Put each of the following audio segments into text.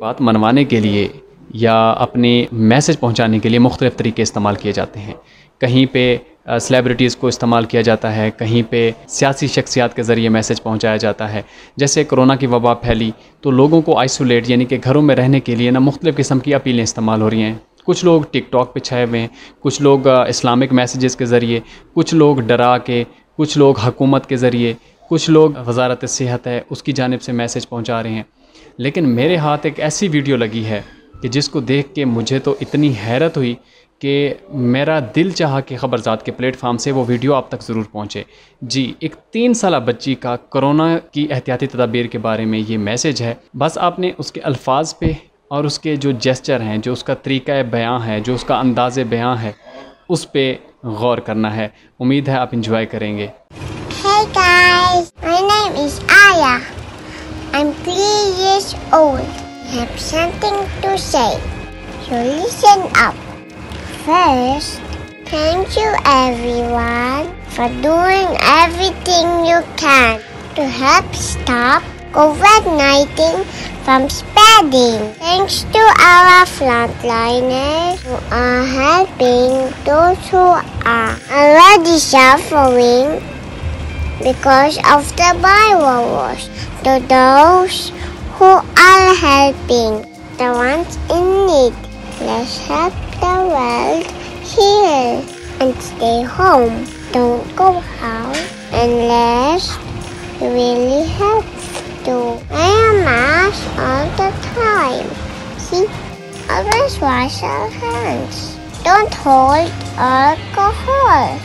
बात मनवाने के लिए या अपने मैसेज पहुंचाने के लिए मुख्तलिफ़ तरीके इस्तेमाल किए जाते हैं। कहीं पे सेलिब्रिटीज़ को इस्तेमाल किया जाता है, कहीं पे सियासी शख्सियात के ज़रिए मैसेज पहुंचाया जाता है। जैसे कोरोना की वबा फैली तो लोगों को आइसोलेट यानी कि घरों में रहने के लिए ना मुख्तलिफ़ किस्म की अपीलें इस्तेमाल हो रही हैं। कुछ लोग टिकटॉक पे छाए हुए हैं, कुछ लोग इस्लामिक मैसेजेस के ज़रिए, कुछ लोग डरा के, कुछ लोग हुकूमत के ज़रिए, कुछ लोग वज़ारत सेहत है उसकी जानिब से मैसेज पहुँचा रहे हैं। लेकिन मेरे हाथ एक ऐसी वीडियो लगी है कि जिसको देख के मुझे तो इतनी हैरत हुई कि मेरा दिल चाहा कि ख़बरज़ात के प्लेटफार्म से वो वीडियो आप तक ज़रूर पहुँचे। जी, एक 3 साला बच्ची का कोरोना की एहतियाती तदाबीर के बारे में ये मैसेज है। बस आपने उसके अल्फाज पे और उसके जो जेस्चर हैं, जो उसका तरीक़ा बयां है, जो उसका अंदाज़ बयां है, उस पे गौर करना है। उम्मीद है आप इंजॉय करेंगे। Hey guys, my name is Aya. I'm 3 years old. I have something to say, so listen up. First, thank you everyone for doing everything you can to help stop COVID-19 from spreading. Thanks to our frontliners who are helping those who are already suffering because of the virus. To those who are helping the ones in need, let's help the world heal and stay home. Don't go out unless you really have to. Wear a mask all the time. See? Always wash our hands. Don't hold alcohol.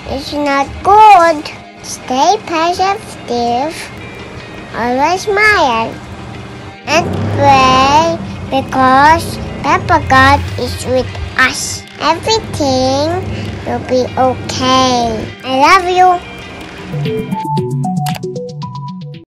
It's not good. Stay positive. Always smile. And pray because Papa God is with us. Everything will be okay. I love you.